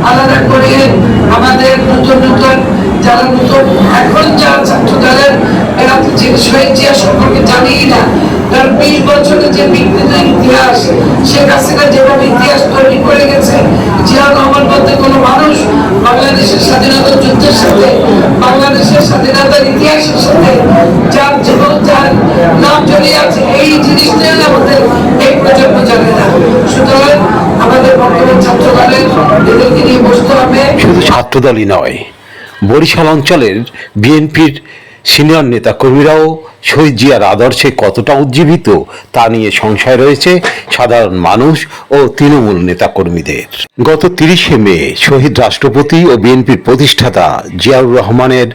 আলাদা করে আমাদের নতুন নতুন যারা নতুন এখন যারা ছাত্র দলের এরা তো শহীদ জিয়া সম্পর্কে জানিই না, কারণ 20 বছরের যে বিকৃত ইতিহাস, শেখ হাসিনা যেভাবে ইতিহাস তৈরি করে গেছে, জিয়াউর রহমান বলতে কোনো মানুষ বাংলাদেশের স্বাধীনতা যুদ্ধের সাথে, বাংলাদেশের স্বাধীনতার ইতিহাসের সাথে যার জীবন, যার নাম জড়িয়ে আছে, এই জিনিসটাই আমাদের এই প্রজন্ম জানে না। সুতরাং আমাদের বর্তমান ছাত্র দলের এদেরকে নিয়ে বসতে হবে। শুধু ছাত্রদলই নয়, বরিশাল অঞ্চলের বিএনপির সিনিয়র নেতা কর্মীরাও শহীদ জিয়ার আদর্শে কতটা উজ্জীবিত তা নিয়ে সংশয় রয়েছে সাধারণ মানুষ ও তৃণমূল নেতাকর্মীদের। গত 30শে মে শহীদ রাষ্ট্রপতি ও বিএনপির প্রতিষ্ঠাতা জিয়াউর রহমানের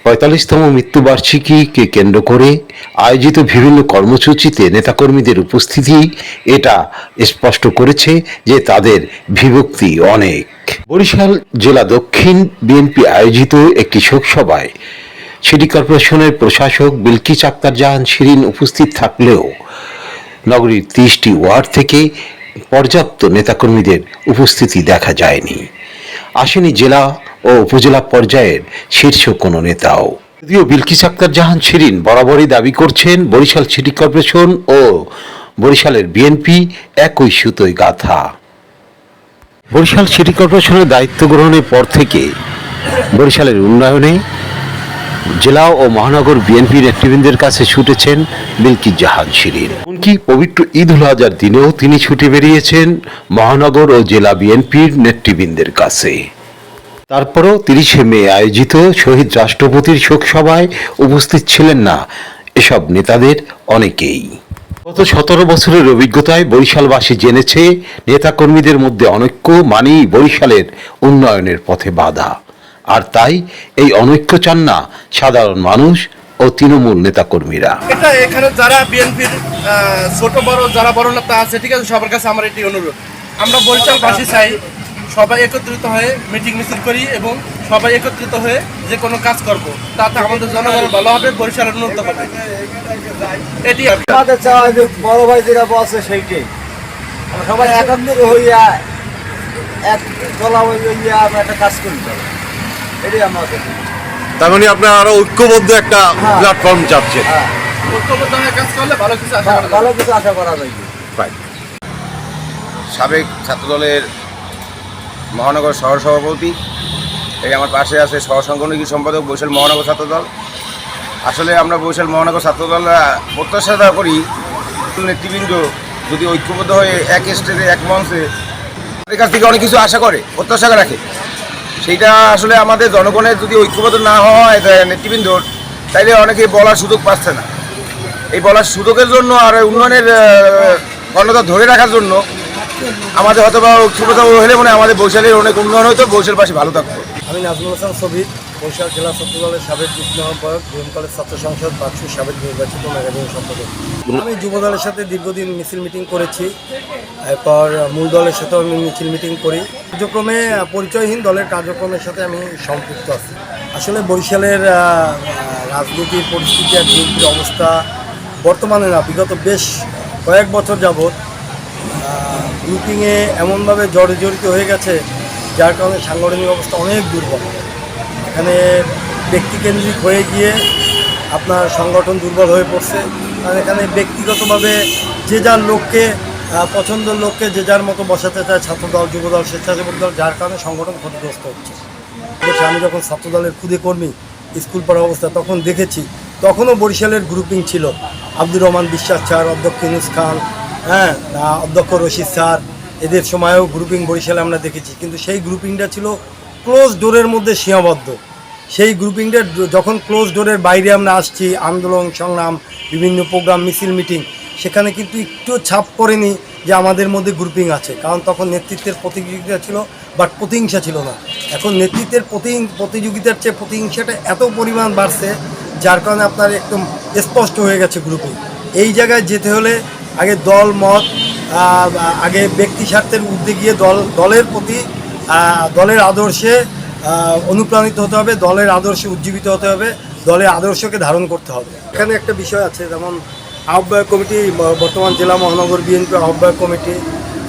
45তম মৃত্যুবার্ষিকীকে কেন্দ্র করে আয়োজিত বিভিন্ন কর্মসূচিতে নেতাকর্মীদের উপস্থিতি এটা স্পষ্ট করেছে যে তাদের বিভক্তি অনেক। বরিশাল জেলা দক্ষিণ বিএনপি আয়োজিত একটি শোকসভায় সিটি কর্পোরেশনের প্রশাসক বিলকিস আক্তার জাহান শিরিন উপস্থিত থাকলেও নগরীর 30টি ওয়ার্ড থেকে পর্যাপ্ত নেতাকর্মীদের উপস্থিতি দেখা যায়নি। আসেনি জেলা ও উপজেলা পর্যায়ের শীর্ষ কোনো নেতাও। যদিও বিলকিস আক্তার জাহান শিরিন বরাবরই দাবি করছেন বরিশাল সিটি কর্পোরেশন ও বরিশালের বিএনপি একই সুতোয় গাঁথা। বরিশাল সিটি কর্পোরেশনের দায়িত্ব গ্রহণের পর থেকে বরিশালের উন্নয়নে জেলা ও মহানগর বিএনপি নেতৃবৃন্দের কাছে ছুটেছেন বিলকিস জাহান শিরিন। এমনকি পবিত্র ঈদ উল আজহার দিনেও তিনি ছুটে বেরিয়েছেন মহানগর ও জেলা বিএনপির নেতৃবৃন্দের কাছে। তারপরও 30শে মে আয়োজিত শহীদ রাষ্ট্রপতির শোকসভায় উপস্থিত ছিলেন না এসব নেতাদের অনেকেই। গত 17 বছরের অভিজ্ঞতায় বরিশালবাসী জেনেছে নেতাকর্মীদের মধ্যে অনৈক্য মানেই বরিশালের উন্নয়নের পথে বাধা। আর তাই এই অনৈক্য চান না সাধারণ মানুষ ও তৃণমূল নেতাকর্মীরা। এটা এখানে যারা বিএনপির ছোট বড় যারা বড় নেতা আছে, ঠিক আছে, সবার কাছে আমার এটি অনুরোধ, আমরা বরিশালবাসী চাই সবাই একত্রিত হয়ে মিটিং মিছিল করি এবং সবাই একত্রিত হয়ে যে কোনো কাজ করব, তাতে আমাদের জনগণ ভালো হবে, বরিশালের উন্নত হবে। এটি আমাদের চাওয়া যে বড় ভাই যেটা বলছে সেইটাই, সবাই একাত্তর হইয়া এক দলা হইয়া আমরা একটা কাজ করি, এটাই আমাদের। তার মানে আপনারা আরো ঐক্যবদ্ধ একটা প্ল্যাটফর্ম চাচ্ছেন। ঐক্যবদ্ধ হয়ে কাজ করলে ভালো কিছু আশা করা যায়। সাবেক ছাত্রদলের মহানগর শহর সভাপতি, এই আমার পাশে আছে সহসাংগঠনিক সম্পাদক বরিশাল মহানগর ছাত্রদল। আসলে আমরা বরিশাল মহানগর ছাত্রদল প্রত্যাশা করি নেতৃবৃন্দ যদি ঐক্যবদ্ধ হয়ে এক স্টেজে এক মঞ্চে তাদের কাছ থেকে অনেক কিছু আশা করে, প্রত্যাশা রাখে, সেইটা আসলে আমাদের জনগণের যদি ঐক্যবদ্ধ না হয় নেতৃবৃন্দর, তাইলে অনেকে বলার সুযোগ পাচ্ছে না। এই বলার সুযোগের জন্য আর উন্নয়নের গণতা ধরে রাখার জন্য আমাদের হয়তো বা ঐক্যবদ্ধ হলে মনে আমাদের বরিশালের অনেক উন্নয়ন হতো, বরিশালবাসী ভালো থাকতো। আমি নাজমুল হাসান সবির, বরিশাল জেলা ছাত্রদলের সাবেক যুগ্ম আহ্বায়ক, বিএম কলেজ ছাত্র সংসদ বাকসুর সাবেক নির্বাচিত ম্যাগাজিন সম্পাদক। আমি যুব দলের সাথে দীর্ঘদিন মিছিল মিটিং করেছি, এরপর মূল দলের সাথেও আমি মিছিল মিটিং করি। কার্যক্রমে পরিচয়হীন দলের কার্যক্রমের সাথে আমি সম্পৃক্ত আছি। আসলে বরিশালের রাজনীতির পরিস্থিতি আর বিএনপির অবস্থা বর্তমানে না, বিগত বেশ কয়েক বছর যাবৎ গ্রুপিংয়ে এমনভাবে জড়িত হয়ে গেছে, যার কারণে সাংগঠনিক অবস্থা অনেক দুর্বল। এখানে ব্যক্তিকেন্দ্রিক হয়ে গিয়ে আপনার সংগঠন দুর্বল হয়ে পড়ছে, কারণ এখানে ব্যক্তিগতভাবে যে যার লোককে পছন্দের লোককে যে যার মতো বসাতে চায়, ছাত্রদল, যুবদল, স্বেচ্ছাসেবক দল, যার কারণে সংগঠন ক্ষতিগ্রস্ত হচ্ছে। আমি যখন ছাত্রদলের খুদে কর্মী স্কুল পড়া অবস্থা তখন দেখেছি, তখনও বরিশালের গ্রুপিং ছিল আব্দুর রহমান বিশ্বাস স্যার, অধ্যক্ষ ইউনুস খান, অধ্যক্ষ রশিদ স্যার, এদের সময়েও গ্রুপিং বরিশালে আমরা দেখেছি। কিন্তু সেই গ্রুপিংটা ছিল ক্লোজ ডোরের মধ্যে সীমাবদ্ধ। সেই গ্রুপিংটা যখন ক্লোজ ডোরের বাইরে আমরা আসছি, আন্দোলন সংগ্রাম, বিভিন্ন প্রোগ্রাম, মিছিল মিটিং, সেখানে কিন্তু একটু ছাপ পড়েনি যে আমাদের মধ্যে গ্রুপিং আছে, কারণ তখন নেতৃত্বের প্রতিযোগিতা ছিল, বাট প্রতিহিংসা ছিল না। এখন নেতৃত্বের প্রতিযোগিতার চেয়ে প্রতিহিংসাটা এত পরিমাণ বাড়ছে, যার কারণে আপনার একদম স্পষ্ট হয়ে গেছে গ্রুপিং। এই জায়গায় যেতে হলে আগে দল মত, আগে ব্যক্তি স্বার্থের ঊর্ধ্বে গিয়ে দলের প্রতি, দলের আদর্শে অনুপ্রাণিত হতে হবে, দলের আদর্শে উজ্জীবিত হতে হবে, দলের আদর্শকে ধারণ করতে হবে। এখানে একটা বিষয় আছে, যেমন আহ্বায়ক কমিটি, বর্তমান জেলা মহানগর বিএনপি আহ্বায়ক কমিটি,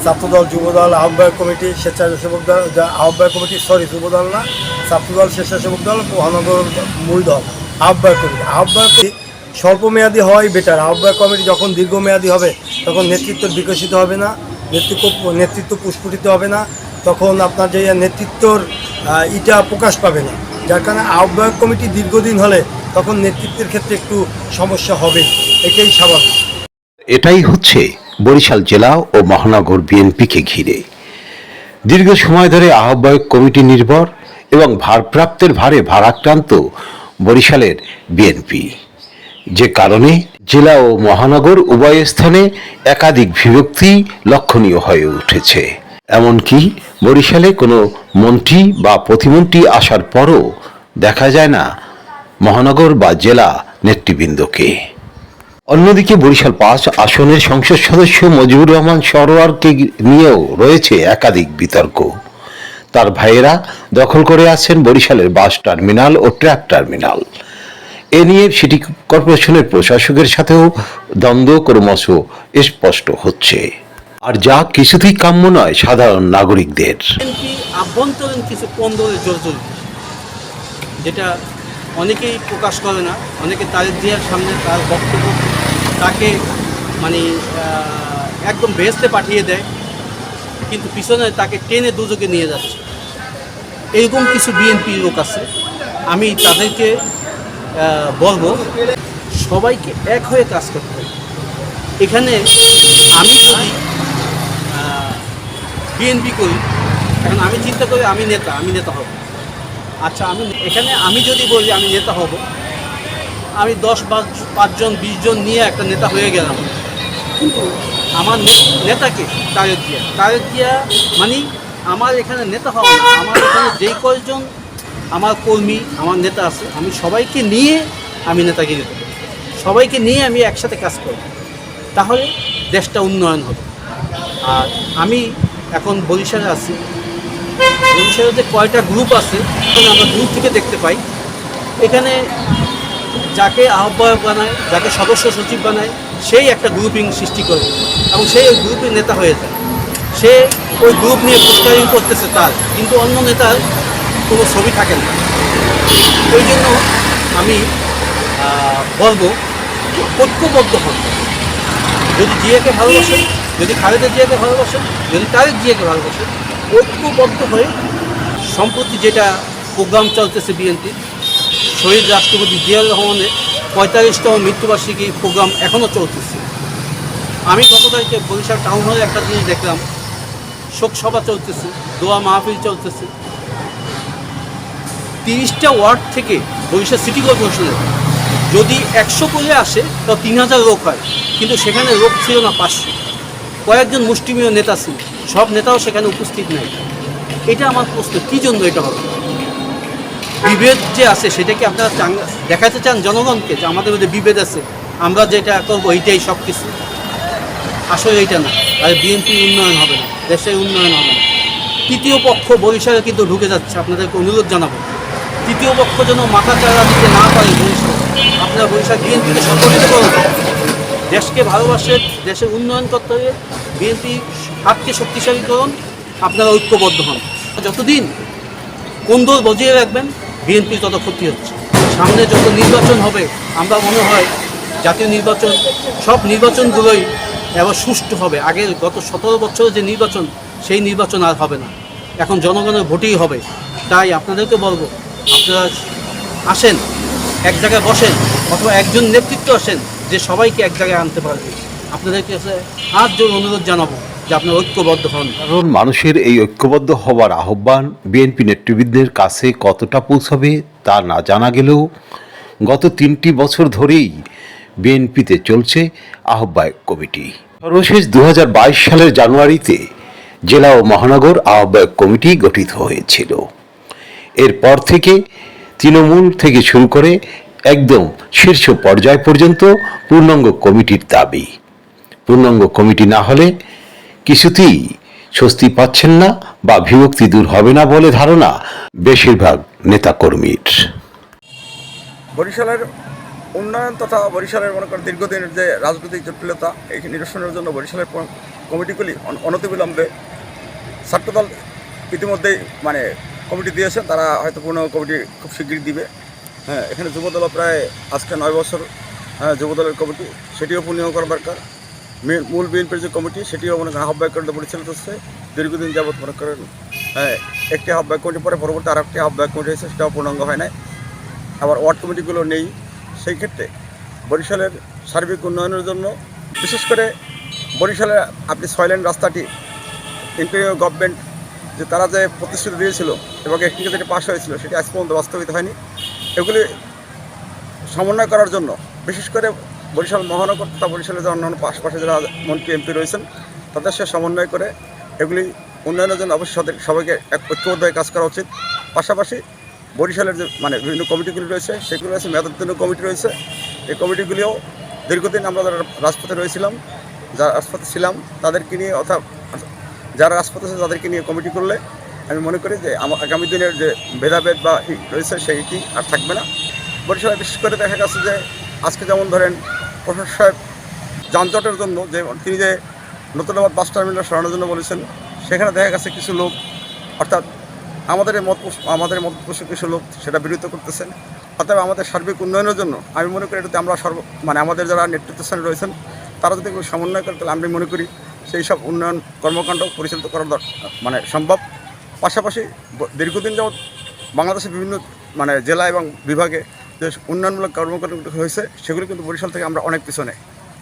ছাত্রদল, যুবদল, আহ্বায়ক কমিটি, স্বেচ্ছাসেবক দল, আহ্বায়ক কমিটি যুবদল না, ছাত্রদল, স্বেচ্ছাসেবক দল, মহানগর মূল দল, আহ্বায়ক কমিটি। আহ্বায়ক স্বল্পমেয়াদী হওয়াই বেটার। আহ্বায়ক কমিটি যখন দীর্ঘমেয়াদী হবে তখন নেতৃত্ব বিকশিত হবে না, নেতৃত্ব পুষ্পটিত হবে না, তখন আপনার যে নেতৃত্বর ইটা প্রকাশ পাবে না। যার কারণে আহ্বায়ক কমিটি দীর্ঘদিন হলে তখন নেতৃত্বের ক্ষেত্রে একটু সমস্যা হবে, এটাই স্বাভাবিক। এটাই হচ্ছে বরিশাল জেলা ও মহানগর বিএনপিকে ঘিরে দীর্ঘ সময় ধরে আহ্বায়ক কমিটি নির্ভর এবং ভারপ্রাপ্তের ভারে ভারাক্রান্ত বরিশালের বিএনপি, যে কারণে জেলা ও মহানগর উভয় স্থানে একাধিক বিভক্তি লক্ষণীয় হয়ে উঠেছে। এমনকি বরিশালে কোনো মন্ত্রী বা প্রতিমন্ত্রী আসার পরও দেখা যায় না মহানগর বা জেলা নেতৃবৃন্দকে। অন্যদিকে বরিশাল ৫ আসনের সংসদ সদস্য মজিবুর রহমান সরোয়ারকে নিয়েও রয়েছে একাধিক বিতর্ক। তার ভাইয়েরা দখল করে আছেন বরিশালের বাস টার্মিনাল ও ট্রাক টার্মিনাল। এ নিয়ে সিটি কর্পোরেশনের প্রশাসকের সাথেও দ্বন্দ্ব ক্রমশ স্পষ্ট হচ্ছে, আর যা কিছুতেই কাম্য নয় সাধারণ নাগরিকদের। বিএনপি আভ্যন্তরীণ কিছু কোন্দলের জড়জড়িত, যেটা অনেকেই প্রকাশ করে না। অনেকে তারেক জিয়ার সামনে তার বক্তব্য তাকে মানে একদম বেহেস্তে পাঠিয়ে দেয়, কিন্তু পিছনে তাকে টেনে দুজকে নিয়ে যাচ্ছে। এরকম কিছু বিএনপি লোক আছে। আমি তাদেরকে বলবো সবাইকে এক হয়ে কাজ করতে হবে। এখানে আমি যদি বিএনপি করি, এখন আমি চিন্তা করি আমি নেতা হব। আচ্ছা, আমি যদি বলি আমি নেতা হব, আমি 10-5 জন 20 জন নিয়ে একটা নেতা হয়ে গেলাম, কিন্তু আমার নেতাকে তারেক জিয়া মানে আমার এখানে নেতা হওয়া না। আমার এখানে যেই কয়েকজন আমার কর্মী, আমার নেতা আছে, আমি সবাইকে নিয়ে আমি নেতাগিরি করব, সবাইকে নিয়ে আমি একসাথে কাজ করব, তাহলে দেশটা উন্নয়ন হবে। আর আমি এখন বরিশালে আছি, বরিশালে যে কয়টা গ্রুপ আছে আমরা দূর থেকে দেখতে পাই। এখানে যাকে আহ্বায়ক বানায়, যাকে সদস্য সচিব বানায়, সেই একটা গ্রুপিং সৃষ্টি করে এবং সেই ওই গ্রুপের নেতা হয়ে যায়। সে ওই গ্রুপ নিয়ে পোস্টারিং করতেছে তার, কিন্তু অন্য নেতার কোনো ছবি থাকে না। ওই জন্য আমি বলবো ঐক্যবদ্ধ হন। যদি জিয়াকে ভালোবাসেন, যদি খালেদা জিয়াকে ভালোবাসেন, যদি তারেক জিয়াকে ভালোবাসেন, ঐক্যবদ্ধ হয়ে সম্প্রতি যেটা প্রোগ্রাম চলতেছে বিএনপি, শহীদ রাষ্ট্রপতি জিয়াউর রহমানের 45তম মৃত্যুবার্ষিকী প্রোগ্রাম এখনও চলতেছে। আমি গত তারিখে বরিশাল টাউন হলে একটা জিনিস দেখলাম, শোক সভা চলতেছে, দোয়া মাহফিল চলতেছে। 30টা ওয়ার্ড থেকে বরিশাল সিটি কর্পোরেশনের যদি 100 করে আসে তো 3000 লোক হয়, কিন্তু সেখানে লোক ছিল না 500। কয়েকজন মুষ্টিমেয় নেতা ছিল, সব নেতাও সেখানে উপস্থিত নেই। এটা আমার প্রশ্ন, কী জন্য এটা হবে? বিভেদ যে আছে সেটা কি আপনারা দেখাতে চান জনগণকে যে আমাদের মধ্যে বিভেদ আছে, আমরা যেটা করবো এইটাই সব কিছু? আসলে এইটা না। আর বিএনপি উন্নয়ন হবে না, দেশের উন্নয়ন হবে না। তৃতীয় পক্ষ বরিশালে কিন্তু ঢুকে যাচ্ছে, আপনাদেরকে অনুরোধ জানাবো তৃতীয় পক্ষ যেন মাথা চাড়া দিতে না পারে বরিশাল। আপনারা বরিশাল বিএনপিকে সংগঠিত করুন, দেশকে ভালোবাসে, দেশের উন্নয়ন করতে হবে, বিএনপি হাতকে শক্তিশালী করুন, আপনারা ঐক্যবদ্ধ হন। যতদিন কোন্দল বজিয়ে রাখবেন বিএনপির তত ক্ষতি হচ্ছে। সামনে যত নির্বাচন হবে, আমরা মনে হয় জাতীয় নির্বাচন, সব নির্বাচনগুলোই এবার সুষ্ঠু হবে। আগের গত 17 বছরের যে নির্বাচন, সেই নির্বাচন আর হবে না, এখন জনগণের ভোটেই হবে। তাই আপনাদেরকে বলবো, আপনারা আসেন, এক জায়গায় বসেন, অথবা একজন নেতৃত্ব আসেন যে সবাইকে এক জায়গায় আনতে পারবে। আপনাদেরকে হাত জোর অনুরোধ জানাবো যে আপনারা ঐক্যবদ্ধ হন। কারণ মানুষের এই ঐক্যবদ্ধ হওয়ার আহ্বান বিএনপি নেতৃবৃন্দের কাছে কতটা পৌঁছাবে তা না জানা গেলেও গত 3টি বছর ধরেই বিএনপিতে চলছে আহ্বায়ক কমিটি। সর্বশেষ 2022 সালের জানুয়ারিতে জেলা ও মহানগর আহ্বায়ক কমিটি গঠিত হয়েছিল। এরপর থেকে তৃণমূল থেকে শুরু করে একদম শীর্ষ পর্যায় পর্যন্ত পূর্ণাঙ্গ কমিটির দাবি। পূর্ণাঙ্গ কমিটি না হলে কিছুতেই স্বস্তি পাচ্ছেন না বা বিভক্তি দূর হবে না বলে ধারণা বেশিরভাগ নেতাকর্মীর। বরিশালের উন্নয়ন তথা বরিশালের মনে করেন দীর্ঘদিনের যে রাজনৈতিক জটিলতা, এই নিরসনের জন্য বরিশালের কমিটিগুলি অনতিবিলম্বে ছাত্রদল ইতিমধ্যেই মানে কমিটি দিয়েছে, তারা হয়তো পূর্ণ কমিটি খুব শীঘ্রই দিবে। হ্যাঁ, এখানে যুবদলও প্রায় আজকে 9 বছর যুবদলের কমিটি, সেটিও পূর্ণ করা দরকার। মূল বিএনপির যে কমিটি সেটিও মনে করেন আহ্বায়ক কমিটি পরিচালিত হচ্ছে দীর্ঘদিন যাবৎ, মনে করেন একটি আহ্বায়ক কমিটি পরে পরবর্তী আর একটি আহ্বায়ক কমিটি হয়েছে, সেটাও পূর্ণাঙ্গ হয় নাই। আবার ওয়ার্ড কমিটিগুলো নেই। সেই ক্ষেত্রে বরিশালের সার্বিক উন্নয়নের জন্য বিশেষ করে বরিশালে আপনি 6 লেন রাস্তাটি ইন্টেরিয়র গভর্নমেন্ট যে তারা যে প্রতিশ্রুতি দিয়েছিল এবং একটি যেটি পাশ হয়েছিল সেটি আজ পর্যন্ত বাস্তবিত হয়নি। এগুলি সমন্বয় করার জন্য বিশেষ করে বরিশাল মহানগর তথা বরিশালের যে অন্যান্য পাশে যারা মন্ত্রী এমপি রয়েছেন তাদের সাথে সমন্বয় করে এগুলি উন্নয়নের জন্য অবশ্যই সবাইকে ঐক্যবদ্ধ হয়ে কাজ করা উচিত। পাশাপাশি বরিশালের যে মানে বিভিন্ন কমিটিগুলি রয়েছে সেগুলো রয়েছে, মেধাদীন কমিটি রয়েছে। এই কমিটিগুলিও দীর্ঘদিন আমরা যারা রাজপথে রয়েছিলাম, যারা রাজপথে ছিলাম তাদেরকে নিয়ে অর্থাৎ যারা রাজপথে আছে তাদেরকে নিয়ে কমিটি করলে আমি মনে করি যে আগামী দিনের যে ভেদাভেদ বা রয়েছে সেইটি আর থাকবে না। বরিশালে বিশেষ করে দেখা গেছে যে আজকে যেমন ধরেন প্রফেসর সাহেব যানজটের জন্য যে তিনি যে নতুনবাদ বাস টার্মিনাল সরানোর জন্য বলেছেন, সেখানে দেখা গেছে কিছু লোক অর্থাৎ আমাদের মতপোষী কিছু লোক সেটা বিরোধিতা করতেছেন। অর্থাৎ আমাদের সার্বিক উন্নয়নের জন্য আমি মনে করি এটাতে আমরা মানে আমাদের যারা নেতৃত্বস্থানে রয়েছেন তারা যদি সমন্বয় করে তাহলে আমি মনে করি সেই সব উন্নয়ন কর্মকাণ্ড পরিচালিত করা মানে সম্ভব। পাশাপাশি দীর্ঘদিন যাবৎ বাংলাদেশের বিভিন্ন মানে জেলা এবং বিভাগে যে উন্নয়নমূলক কর্মকাণ্ড হয়েছে সেগুলি কিন্তু বরিশাল থেকে আমরা অনেক পিছনে।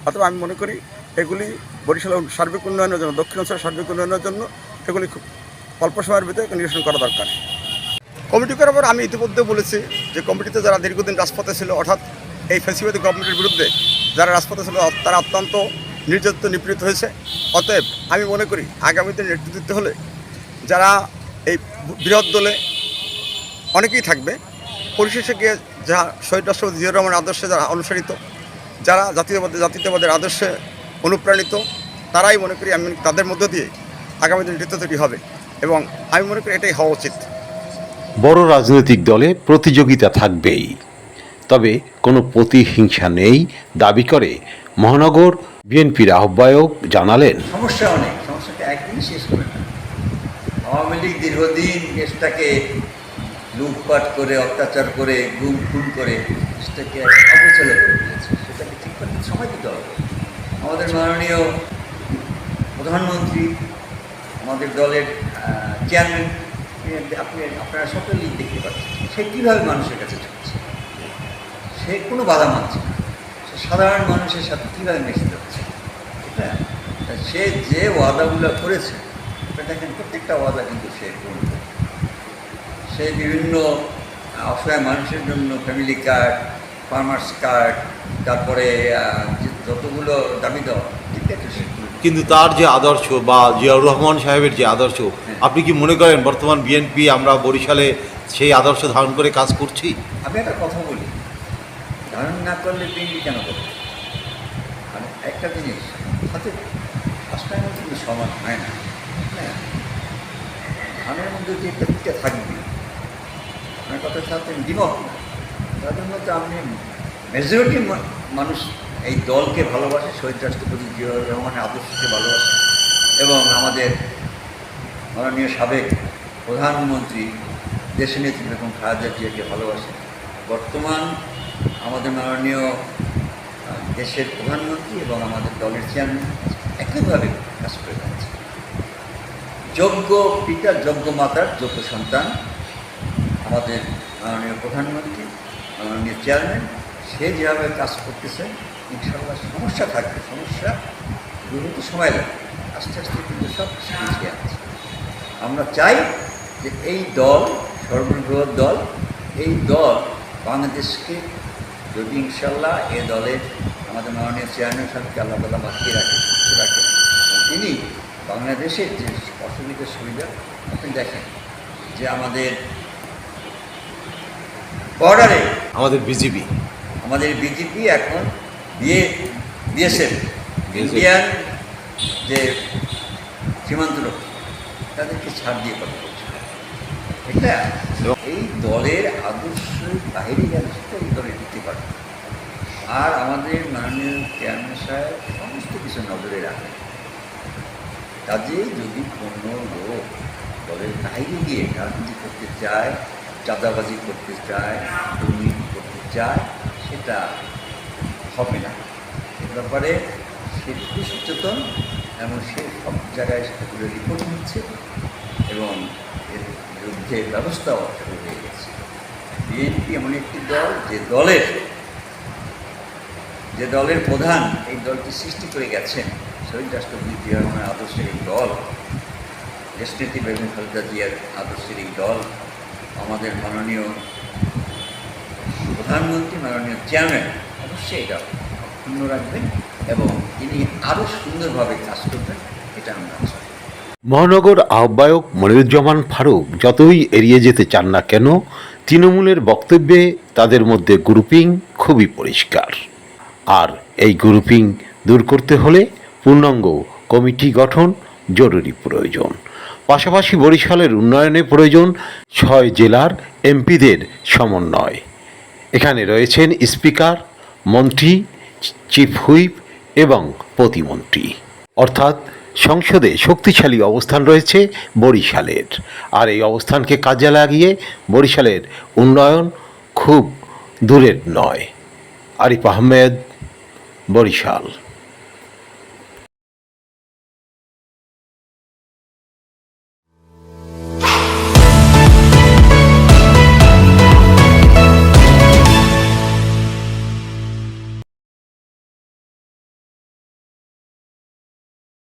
অথবা আমি মনে করি এগুলি বরিশালের সার্বিক উন্নয়নের জন্য, দক্ষিণ অঞ্চলের সার্বিক উন্নয়নের জন্য এগুলি খুব অল্প সময়ের ভিতরে নিরসন করা দরকার। কমিটি করার পর আমি ইতিমধ্যে বলেছি যে কমিটিতে যারা দীর্ঘদিন রাজপথে ছিল অর্থাৎ এই ফ্যাসিবাদী গভর্নমেন্টের বিরুদ্ধে যারা রাজপথে ছিল তারা অত্যন্ত নির্যাতিত নিপীড়িত হয়েছে। অতএব আমি মনে করি আগামীতে নেতৃত্ব দিতে হলে যারা এই বৃহৎ দলে অনেকেই থাকবে, পরিশেষে গিয়ে যা শহীদ রাষ্ট্রপতি জিয়াউর রহমানের আদর্শে যারা অনুসারিত, যারা জাতীয়তাবাদের আদর্শে অনুপ্রাণিত, তারাই মনে করি আমি তাদের মধ্য দিয়ে আগামী দিন নেতৃত্ব তৈরি হবে এবং আমি মনে করি এটাই হওয়া উচিত। বড় রাজনৈতিক দলে প্রতিযোগিতা থাকবেই, তবে কোনো প্রতিহিংসা নেই দাবি করে মহানগর বিএনপির আহ্বায়ক জানালেন। সমস্যা অনেক, সমস্যাটা একদিনই শেষ করে না। আওয়ামী লীগ দীর্ঘদিন দেশটাকে লুটপাট করে, অত্যাচার করে, গুম খুন করে দেশটাকে অপচলে করে দিয়েছে। সেটাকে ঠিক করতে সময় দিতে হবে। আমাদের মাননীয় প্রধানমন্ত্রী, আমাদের দলের চেয়ারম্যান, আপনারা সকলেই দেখতে পাচ্ছেন সে কীভাবে মানুষের কাছে চলছে। সে কোনো বাধা মানছে না, সে সাধারণ মানুষের সাথে কীভাবে মিশতে হচ্ছে। এটা সে যে ওয়াদাগুলো করেছে দেখেন, প্রত্যেকটা ওয়াদা কিন্তু সে পূরণ করে। সে বিভিন্ন অসহায় মানুষের জন্য ফ্যামিলি কার্ড, ফার্মার্স কার্ড, তারপরে যতগুলো দাবি দেওয়া ঠিক আছে। কিন্তু তার যে আদর্শ বা জিয়াউর রহমান সাহেবের যে আদর্শ, আপনি কি মনে করেন বর্তমান বিএনপি আমরা বরিশালে সেই আদর্শ ধারণ করে কাজ করছি? আমি একটা কথা বলি, ধারণ না করলে বিএনপি কেন করবে? মানে একটা জিনিস সাথে পাঁচটার মধ্যে কিন্তু সমান হয় না। হ্যাঁ, ধানের মধ্যে যে প্রত্যেকটা থাকবে, আমার কথার সাথে দ্বিমত না। তাদের মধ্যে আপনি মেজরিটি মানুষ এই দলকে ভালোবাসে, শহীদ রাষ্ট্রপতি জিয়াউর রহমানের আদর্শকে ভালোবাসে এবং আমাদের মাননীয় সাবেক প্রধানমন্ত্রী দেশনেত্রী বেগম খালেদা জিয়াকে ভালোবাসে। বর্তমান আমাদের মাননীয় দেশের প্রধানমন্ত্রী এবং আমাদের দলের চেয়ারম্যান একইভাবে কাজ করে যাচ্ছে। যোগ্য পিতা, যোগ্য মাতার যোগ্য সন্তান আমাদের মাননীয় প্রধানমন্ত্রী, মাননীয় চেয়ারম্যান, সে যেভাবে কাজ করতেছে ইনশাআল্লাহ সমস্যা থাকবে, সমস্যা দূর হতে সময় লাগবে, আস্তে আস্তে কিন্তু সব পিছিয়ে আছে। আমরা চাই যে এই দল সর্ববৃহৎ দল, এই দল বাংলাদেশকে যদি ইনশাআল্লাহ এ দলের আমাদের মাননীয় চেয়ারম্যান সাহেবকে আল্লাহ তাআলা বাঁচিয়ে রাখে, সুস্থ রাখে, তিনি বাংলাদেশের যে অসুবিধা সুবিধা আপনি দেখেন যে আমাদের বর্ডারে আমাদের বিজেপি এখন বিএসএফ ইন্ডিয়ান যে সীমান্ত রক্ষী তাদেরকে ছাড় দিয়ে কথা বলছে। এটা এই দলের আদর্শের বাইরে গেলে সেটা এই দলে ঢুকতে পারে। আর আমাদের মাননীয় চেয়ারম্যান সাহেব সমস্ত কিছু নজরে রাখেন। কাজেই যদি কোনো লোক দলের বাইরে গিয়ে রাজনীতি করতে চায়, চাঁদাবাজি করতে চায়, দুর্নীতি করতে চায়, সেটা হবে না। এ ব্যাপারে সে খুবই সচেতন এবং সে সব জায়গায় সেগুলো রিপোর্ট নিচ্ছে এবং এর বিরুদ্ধে ব্যবস্থাও শুরু হয়ে গেছে। বিএনপি এমন একটি দল যে দলের প্রধান এই দলটি সৃষ্টি করে গেছেন, শহীদ রাষ্ট্রপতি জিয়া রহমানের আদর্শের এই দল, দেশনেত্রী বেগম খালেদা জিয়ার আদর্শের এই দল, আমাদের মাননীয় প্রধানমন্ত্রী, মাননীয় চেয়ারম্যান অবশ্যই এটা অক্ষুণ্ণ রাখবেন এবং তিনি আরও সুন্দরভাবে কাজ করবেন, এটা আমরা আশা করি। মহানগর আহ্বায়ক মনিরুজ্জামান ফারুক যতই এড়িয়ে যেতে চান না কেন, তৃণমূলের বক্তব্যে তাদের মধ্যে গ্রুপিং খুবই পরিষ্কার। আর এই গ্রুপিং দূর করতে হলে পূর্ণাঙ্গ কমিটি গঠন জরুরি প্রয়োজন। পাশাপাশি বরিশালের উন্নয়নে প্রয়োজন 6 জেলার এমপিদের সমন্বয়। এখানে রয়েছেন স্পিকার, মন্ত্রী, চিফ হুইপ এবং প্রতিমন্ত্রী, অর্থাৎ সংসদে শক্তিশালী অবস্থান রয়েছে বরিশালের। আর এই অবস্থানকে কাজে লাগিয়ে বরিশালের উন্নয়ন খুব দূরের নয়। আরিফ আহমেদ, বরিশাল।